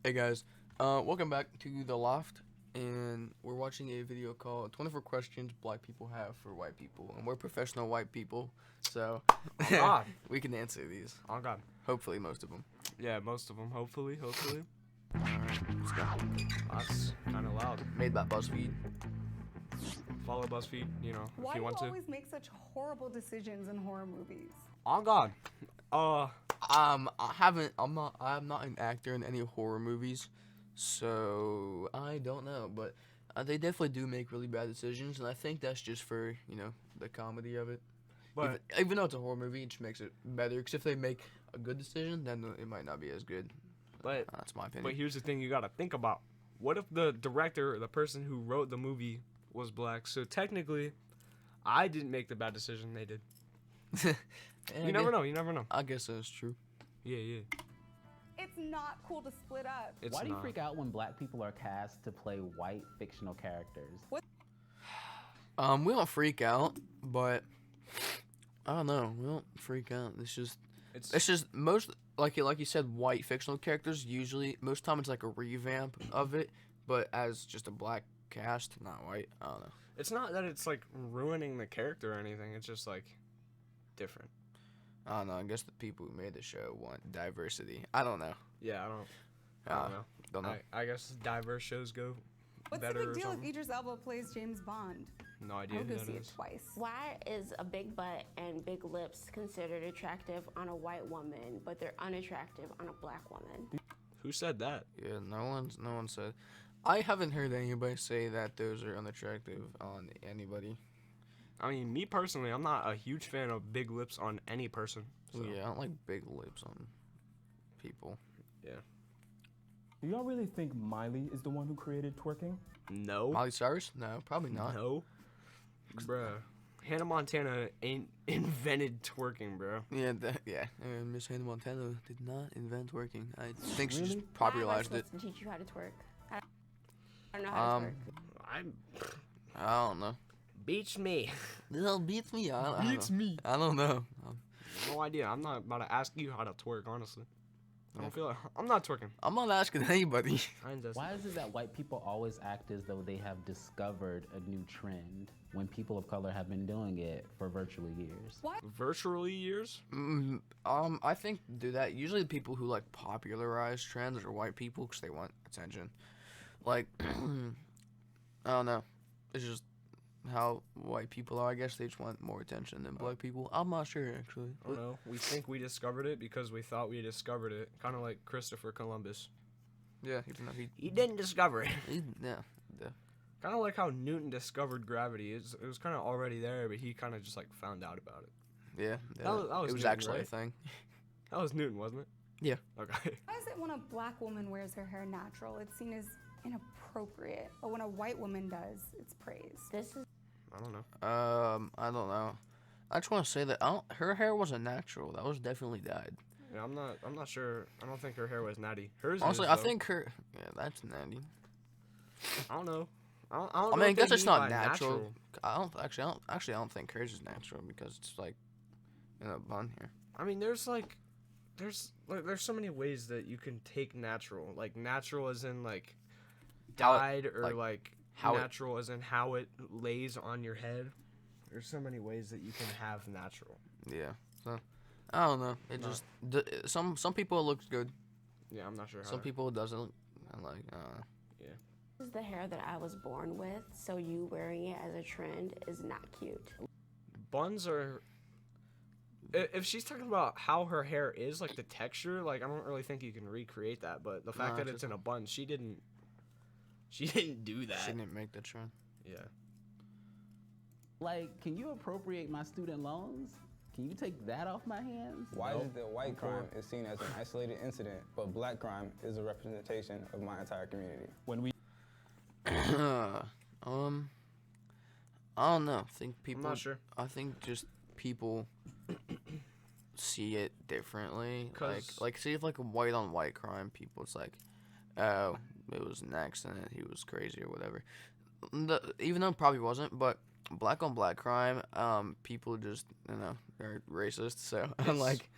Hey guys, welcome back to the Loft, and we're watching a video called 24 Questions Black People Have for White People, and we're professional white people, so Oh God. we can answer these. Oh God. Hopefully, most of them. Yeah, most of them. Hopefully. Alright, let's go. That's kind of loud. Made by BuzzFeed. Follow BuzzFeed, Why if do you you want to. always make such horrible decisions in horror movies? Oh God. I'm not an actor in any horror movies, so I don't know, but they definitely do make really bad decisions, and I think that's just for, the comedy of it. But Even though it's a horror movie, it just makes it better. Because if they make a good decision, then it might not be as good. That's my opinion. but here's the thing you gotta think about. What if the director, or the person who wrote the movie, was black? So technically, I didn't make the bad decision. They did. Yeah, You never know. You never know. I guess that's true. Yeah. It's not cool to split up. It's Why do you not. freak out when black people are cast to play white fictional characters? We don't freak out, but I don't know. We don't freak out. It's just most like you said, white fictional characters. Usually, most time it's like a revamp of it, but as just a black cast, not white. I don't know. It's not that it's like ruining the character or anything. It's just like different. I don't know. I guess the people who made the show want diversity. I don't know. Yeah, I don't know. Don't know. I guess diverse shows go What's the better big or deal if something. Idris Elba plays James Bond? No I idea would who go that see it is. twice. Why is a big butt and big lips considered attractive on a white woman, but they're unattractive on a black woman? Who said that? Yeah, no one said. I haven't heard anybody say that those are unattractive on anybody. I mean, me personally, I'm not a huge fan of big lips on any person. So. Yeah, I don't like big lips on people. Do y'all really think Miley is the one who created twerking? No. Miley Cyrus? No, probably not. No. Bruh. Hannah Montana ain't invented twerking, bro. Yeah, and Miss Hannah Montana did not invent twerking. I think she Really? just popularized Why am I it. supposed to teach you how to twerk? I don't know how to twerk. I'm. I don't know. Beats me. Well, beats me. I don't know. me. I don't know. No idea. I'm not about to ask you how to twerk, honestly. I don't feel like. I'm not twerking. I'm not asking anybody. Why is it that white people always act as though they have discovered a new trend when people of color have been doing it for virtually years? Virtually years? I think do that. Usually, the people who like popularize trends are white people because they want attention. Like, I don't know. It's just how white people are. I guess they just want more attention than black people. I'm not sure actually. I don't know. We think we discovered it because we thought we discovered it. Kind of like Christopher Columbus. Yeah, even though He didn't discover it. yeah. Kind of like how Newton discovered gravity. It was kind of already there, but he kind of just like found out about it. Yeah, That was it was Newton, actually right? a thing. That was Newton, wasn't it? Yeah. Okay. Why is it when a black woman wears her hair natural, it's seen as inappropriate, but when a white woman does, it's praised? This is I don't know. I don't know. I just want to say that her hair wasn't natural. That was definitely dyed. Yeah, I'm not sure. I don't think her hair was natty. Hers Honestly, is, I though. think her. Yeah, that's natty. I don't know. I don't I know mean, if I guess they it's mean not by natural. I don't think hers is natural because it's like in a bun here. I mean, there's so many ways that you can take natural. Like natural as in like How it- dyed or like how it- natural as in how it lays on your head. There's so many ways that you can have natural. Yeah. So I don't know. It No. just some people it looks good. Yeah, I'm not sure how. Some people it doesn't. I'm like, this is the hair that I was born with, so you wearing it as a trend is not cute. Buns are. If she's talking about how her hair is, like the texture, like I don't really think you can recreate that. But the fact No, that it's it's just- in a bun, she didn't do that. she didn't make the trend. Yeah. Like, can you appropriate my student loans? Can you take that off my hands? Why is it that white crime is seen as an isolated incident, but black crime is a representation of my entire community? When we I don't know. I think people. I'm not sure. I think just people see it differently. Cause- Like see if like a white on white crime, people it's like, oh, it was an accident. He was crazy or whatever. Even though it probably wasn't, but black on black crime, people just are racist. So I'm It's- like,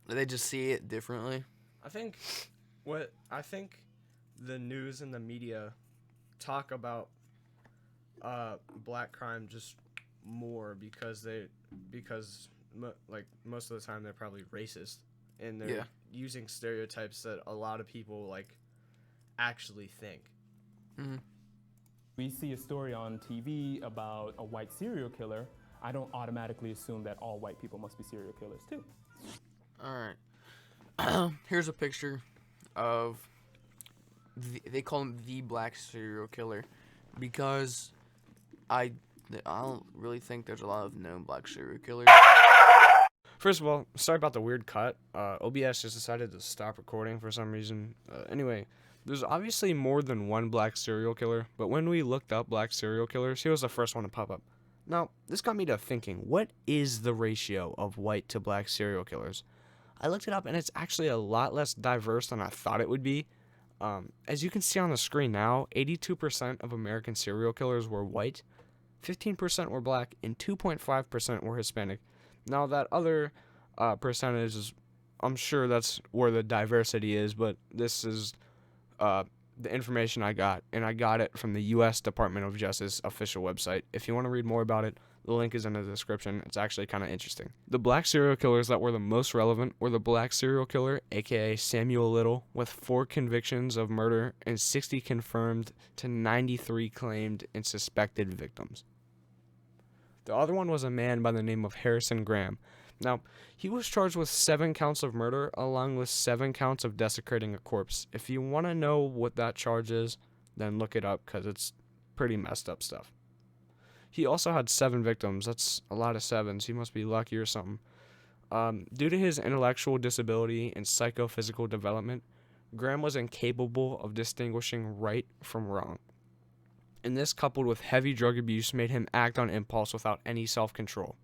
they just see it differently. I think the news and the media talk about black crime just more because like most of the time they're probably racist and they're using stereotypes that a lot of people like actually think. Mm-hmm. We see a story on TV about a white serial killer, I don't automatically assume that all white people must be serial killers too. All right. Here's a picture of they call him the black serial killer because I don't really think there's a lot of known black serial killers. First of all, sorry about the weird cut. OBS just decided to stop recording for some reason. Anyway, there's obviously more than one black serial killer, but when we looked up black serial killers, he was the first one to pop up. Now, this got me to thinking, what is the ratio of white to black serial killers? I looked it up, and it's actually a lot less diverse than I thought it would be. As you can see on the screen now, 82% of American serial killers were white, 15% were black, and 2.5% were Hispanic. Now, that other percentage is, I'm sure that's where the diversity is, but this is the information I got, and I got it from the U.S. Department of Justice official website. If you want to read more about it, the link is in the description. It's actually kind of interesting. The black serial killers that were the most relevant were the black serial killer, aka Samuel Little, with 4 convictions of murder and 60 confirmed to 93 claimed and suspected victims. The other one was a man by the name of Harrison Graham. Now, he was charged with 7 counts of murder along with 7 counts of desecrating a corpse. If you want to know what that charge is, then look it up because it's pretty messed up stuff. He also had 7 victims. That's a lot of 7s. He must be lucky or something. Due to his intellectual disability and psychophysical development, Graham was incapable of distinguishing right from wrong. And this, coupled with heavy drug abuse, made him act on impulse without any self-control.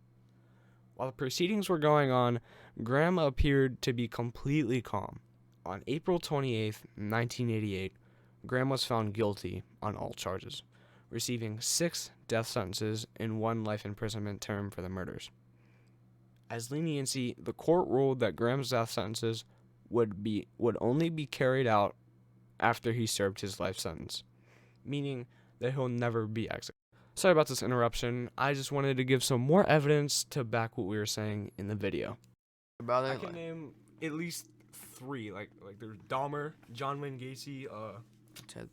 While the proceedings were going on, Graham appeared to be completely calm. On April 28, 1988, Graham was found guilty on all charges, receiving 6 death sentences and 1 life imprisonment term for the murders. As leniency, the court ruled that Graham's death sentences would only be carried out after he served his life sentence, meaning that he'll never be executed. Sorry about this interruption. I just wanted to give some more evidence to back what we were saying in the video. About I it, can name at least 3. Like there's Dahmer, John Wayne Gacy,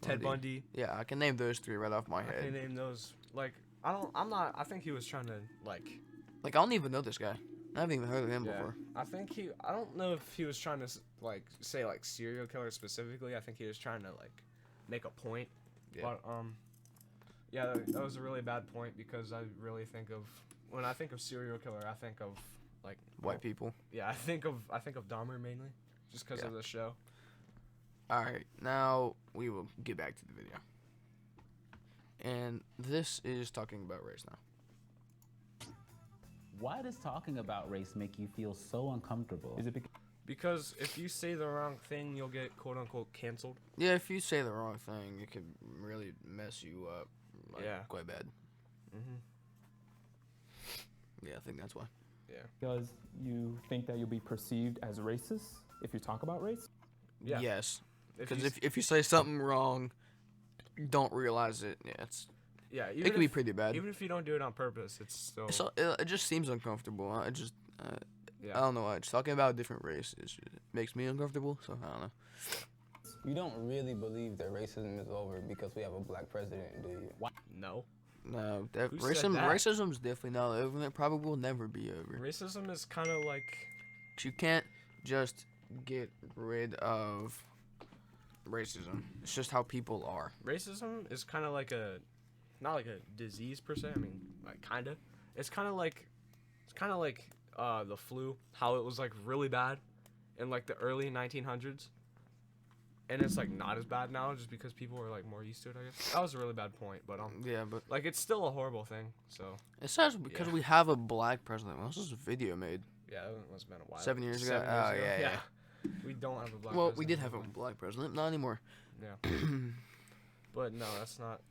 Ted Bundy. Yeah, I can name those 3 right off my I can head. name those. Like I think he was trying to like. Like, I don't even know this guy. I haven't even heard of him before. I don't know if he was trying to like say like serial killer specifically. I think he was trying to like make a point. Yeah. But yeah, that was a really bad point because I really think of when I think of serial killer, I think of like White people. Yeah, I think of Dahmer mainly, just because of the show. All right, now we will get back to the video. And this is talking about race now. Why does talking about race make you feel so uncomfortable? Is it Because if you say the wrong thing, you'll get quote unquote canceled. Yeah, if you say the wrong thing, it could really mess you up. Like, Yeah. quite bad. Mhm. Yeah, I think that's why. Yeah. because you think that you'll be perceived as racist if you talk about race? Yeah. Yes, If because you if you say something wrong, you don't realize it. Yeah, yeah, it can be pretty bad. Even if you don't do it on purpose, it's still. So it just seems uncomfortable. I Yeah. don't know why. Just talking about a different race makes me uncomfortable. So I don't know. You don't really believe that racism is over because we have a black president, do you? No. No, Who said that? racism's definitely not over. It probably will never be over. Racism is kind of like. But you can't just get rid of racism. It's just how people are. Racism is kind of like not like a disease per se. I mean, like kind of. It's kind of like the flu. How it was like really bad in like the early 1900s, and it's like not as bad now just because people are like more used to it. I guess that was a really bad point, but Yeah, but like it's still a horrible thing. So it says because Yeah. we have a black president. When was this video made? yeah, it must have been a while. 7 years ago? 7 years Oh, ago. yeah. We don't have a black. Well, we did president have a anymore. black president, not anymore. Yeah. But no, that's not.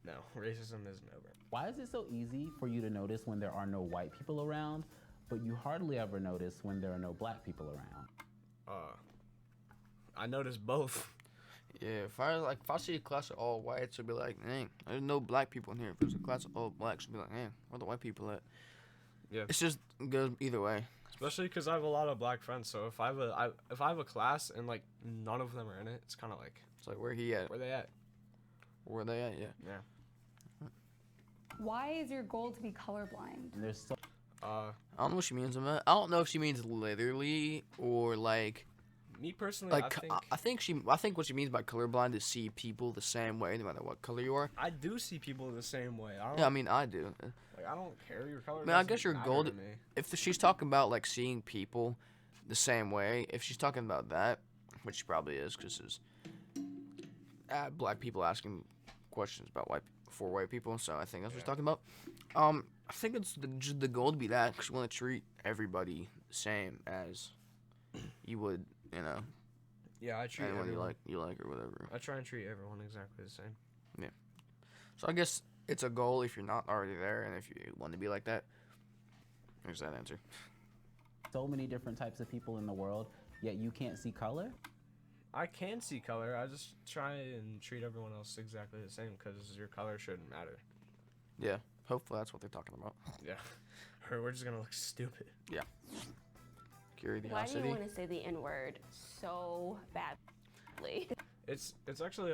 No, racism isn't over. Why is it so easy for you to notice when there are no white people around, but you hardly ever notice when there are no black people around? I noticed both. Yeah, if I see a class of all whites, I'll be like, dang, there's no black people in here. If there's a class of all blacks, I'll be like, dang, where the white people at? Yeah. It's just goes either way. Especially because I have a lot of black friends, so if I have a class and like none of them are in it, it's kind of like, It's like, where he at? where they at? Where they at? Yeah. Yeah. Why is your goal to be colorblind? And there's so I don't know what she means. I don't know if she means literally or like. Me personally, Like I think I think what she means by colorblind is see people the same way no matter what color you are. I do see people the same way. I don't, Yeah, I mean I do. like, I don't care your color. I mean, I doesn't guess your matter goal to to- me. If she's talking about like seeing people the same way, if she's talking about that, which she probably is, because it's black people asking questions about white people, so I think that's what she's talking about. I think it's just the goal to be that, because you want to treat everybody the same as you would, you know, Yeah, I treat anyone everyone. you like or whatever. I try and treat everyone exactly the same. So I guess it's a goal if you're not already there, and if you want to be like that. There's that answer. many different types of people in the world, yet you can't see color. I can see color. I just try and treat everyone else exactly the same because your color shouldn't matter. Yeah, hopefully that's what they're talking about. Yeah, or we're just gonna look stupid. Why do you Curiosity. want to say the N word so badly? It's actually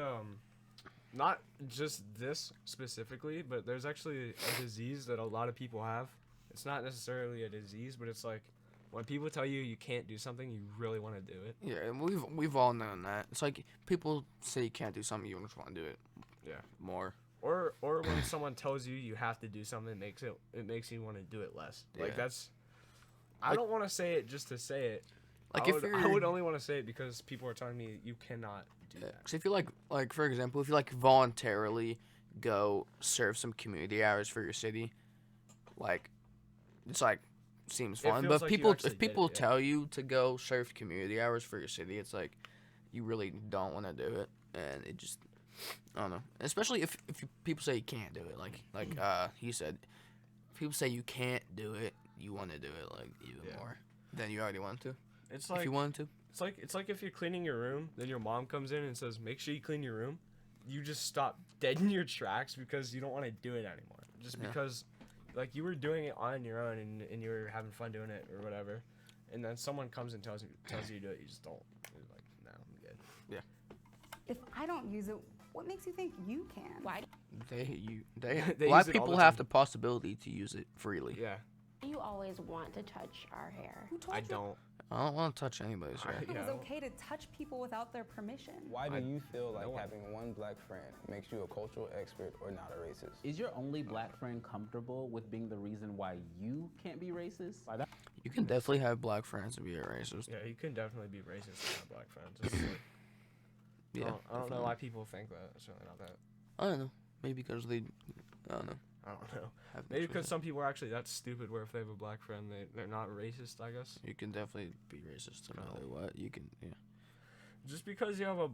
not just this specifically, but there's actually a disease that a lot of people have. It's not necessarily a disease, but it's like when people tell you you can't do something, you really want to do it. Yeah, and we've all known that. It's like people say you can't do something, you just want to do it. Yeah. More. Or when someone tells you you have to do something, it makes you want to do it less. Like Yeah. that's. I Like- don't want to say it just to say it. Like I if would, you're, I would only want to say it because people are telling me you cannot do that. Because if you like for example, if you like voluntarily go serve some community hours for your city, like it's like seems It fun. feels But like you people actually if did it, people yeah. tell you to go serve community hours for your city, it's like you really don't want to do it, and it just I don't know. Especially if people say you can't do it, like he said, if people say you can't do it, you want to do it like even Yeah. more than you already want to. It's If like you wanted to. it's like if you're cleaning your room, then your mom comes in and says, "Make sure you clean your room." You just stop dead in your tracks because you don't want to do it anymore. Just Yeah. because, like, you were doing it on your own and you were having fun doing it or whatever, and then someone comes and tells you to do it, you just don't. You're like, no, I'm good. If I don't use it, what makes you think you can? Why They They black use it all people the have time. the possibility to use it freely. Yeah, do you always want to touch our hair? Who told I you don't. I don't want to touch anybody's hair. it Yeah, was I don't- okay to touch people without their permission? Why do you feel like no one- having one black friend makes you a cultural expert or not a racist? Is your only black friend comfortable with being the reason why you can't be racist? By that, You can definitely have black friends and be a racist. Yeah, you can definitely be racist with my black friends. It's like, Yeah. I don't know definitely. why people think that. It's really not that. I don't know. Maybe because they, I don't know. I don't know. Have Maybe much with because it. some people are actually that stupid where if they have a black friend, they're not racist, I guess. You can definitely be racist no matter what. You can, yeah. Just because you have a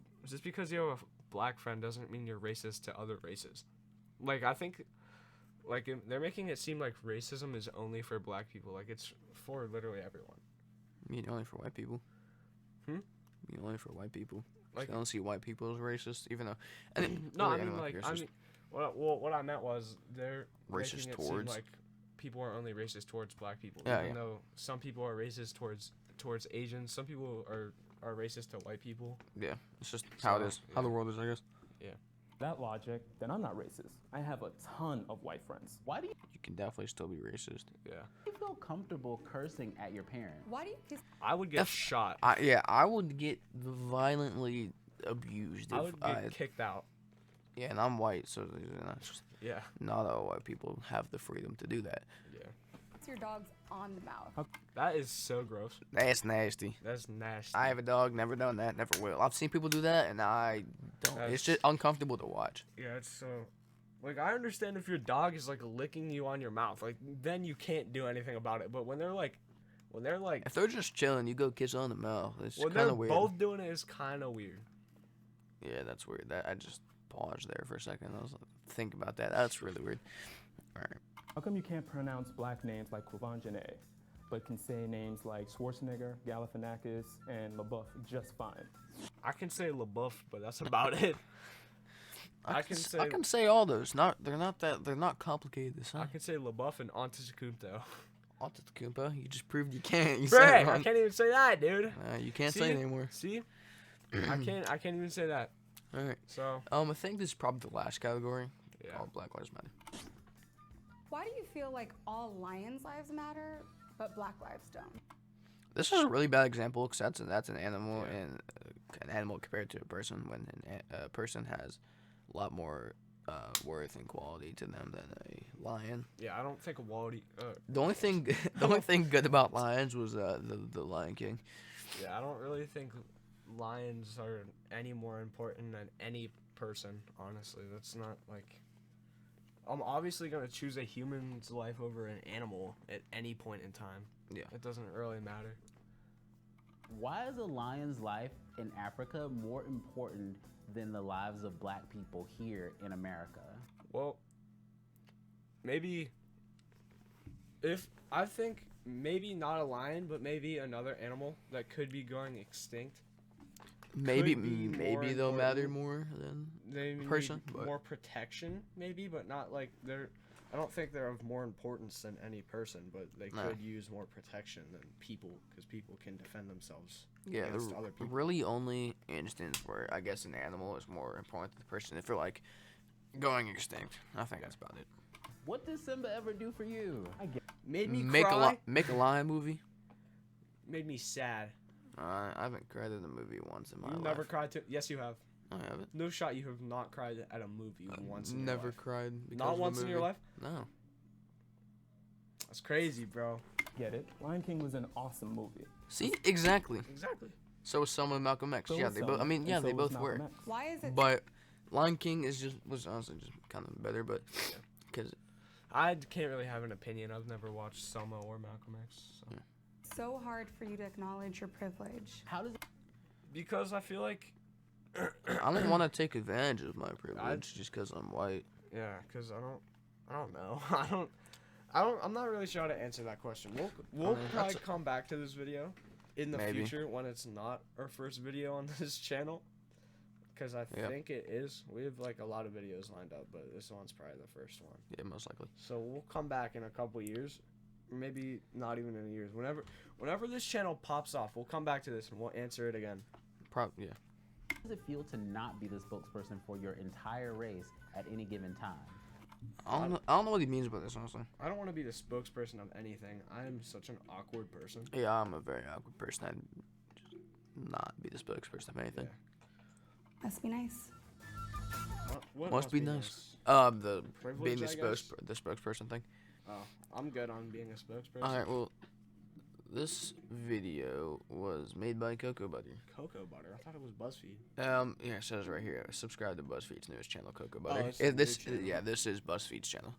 black friend doesn't mean you're racist to other races. Like I think, like they're making it seem like racism is only for black people. Like it's for literally everyone. I mean, only for white people. Hmm? I mean, only for white people. Like I don't see white people as racist, even though. And it, no, really I mean anyone like can be I racist. mean, what I meant was they're Racist making it towards? seem like people are only racist towards black people, Yeah, even yeah. though some people are racist towards Asians. Some people are racist to white people. Yeah, it's just how it So, is, how the yeah. world is, I guess. that logic, then I'm not racist. I have a ton of white friends. Why do You can definitely still be racist. Yeah, you feel comfortable cursing at your parents? Why do you just I would get If- shot. I would get violently abused I if would get kicked out. yeah, and I'm white, so you know, it's just Yeah, not all white people have the freedom to do that. yeah. kiss your dogs on the mouth? That is so gross. That's nasty. That's nasty. I have a dog, never done that, never will. I've seen people do that, and I don't. That's- It's just uncomfortable to watch. Yeah, it's so. Like I understand if your dog is like licking you on your mouth, like then you can't do anything about it. But when they're like, If they're just chilling, you go kiss on the mouth. It's when kind they're of weird. both doing it, is kind of weird. Yeah, that's weird. That I just paused there for a second. I was like, think about that. That's really weird. All right. How come you can't pronounce black names like Kuvan Janae? but can say names like Schwarzenegger, Galifianakis, and LaBeouf just fine. I can say LaBeouf, but that's about it. I can say all those. They're not complicated to say. I can say LaBeouf and Antetokounmpo. Antetokounmpo, you just proved you can't. You Bruh, said it I wrong. can't even say that, dude. You can't say it anymore. See? I can't even say that. All right. So, I think this is probably the last category. yeah. All Black Lives Matter. Why do you feel like all lions' lives matter, but black lives don't? This is a really bad example because that's an animal Yeah. and an animal compared to a person when a person has a lot more worth and quality to them than a lion. Yeah, I don't think Wally. The only thing good about lions was the Lion King. Yeah, I don't really think lions are any more important than any person. Honestly, that's not like. I'm obviously gonna choose a human's life over an animal at any point in time. Yeah. It doesn't really matter. Why is a lion's life in Africa more important than the lives of black people here in America? Well, maybe I think maybe not a lion, but maybe another animal that could be going extinct. Maybe Could be more they'll matter important. more than They need person, but- more protection, maybe, but not like they're. I don't think they're of more importance than any person, but they No. could use more protection than people, because people can defend themselves yeah. against The other people. really only instance where I guess an animal is more important than the person if they're like going extinct. I think that's about it. What did Simba ever do for you? Made me Make cry. make a lion movie. Made me sad. I haven't cried at a movie once in my You life. never cried to? Yes, you have. I haven't. No shot. You have not cried at a movie once. In Never your life. cried. Because Not of a once in your movie. life. No. That's crazy, bro. Get it? Lion King was an awesome movie. See, exactly. Exactly. So was Selma and Malcolm X. So Yeah, was they Selma, both. I mean, and yeah, so they was both were. Malcolm X. Why is it? But Lion King was honestly just kind of better, but because I can't really have an opinion. I've never watched Selma or Malcolm X. So. so hard for you to acknowledge your privilege? How does Because I feel like, I don't want to take advantage of my privilege just because I'm white. yeah, because I don't know. I'm not really sure how to answer that question. We'll mean, probably that's come back to this video in the Maybe. future when it's not our first video on this channel. Because I Yep. think it is. We have like a lot of videos lined up, but this one's probably the first one. Yeah, most likely. So we'll come back in a couple years, maybe not even in years. Whenever this channel pops off, we'll come back to this and we'll answer it again. Yeah. How does it feel to not be the spokesperson for your entire race at any given time? I don't know what he means by this, honestly. I don't want to be the spokesperson of anything. I am such an awkward person. Yeah, I'm a very awkward person. I'd just not be the spokesperson of anything. Must be nice. What Must be nice. The Privilege, being I guess? the spokesperson thing. Oh, I'm good on being a spokesperson. All right. Well, this video was made by Cocoa Butter. Cocoa Butter. I thought it was BuzzFeed. Yeah, it says right here. Subscribe to BuzzFeed's newest channel, Cocoa Butter. it's the new channel. Yeah, this is BuzzFeed's channel.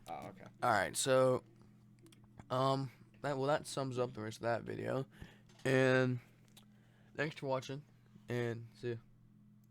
Oh, okay. All right, so, that sums up the rest of that video, and thanks for watching, and see you.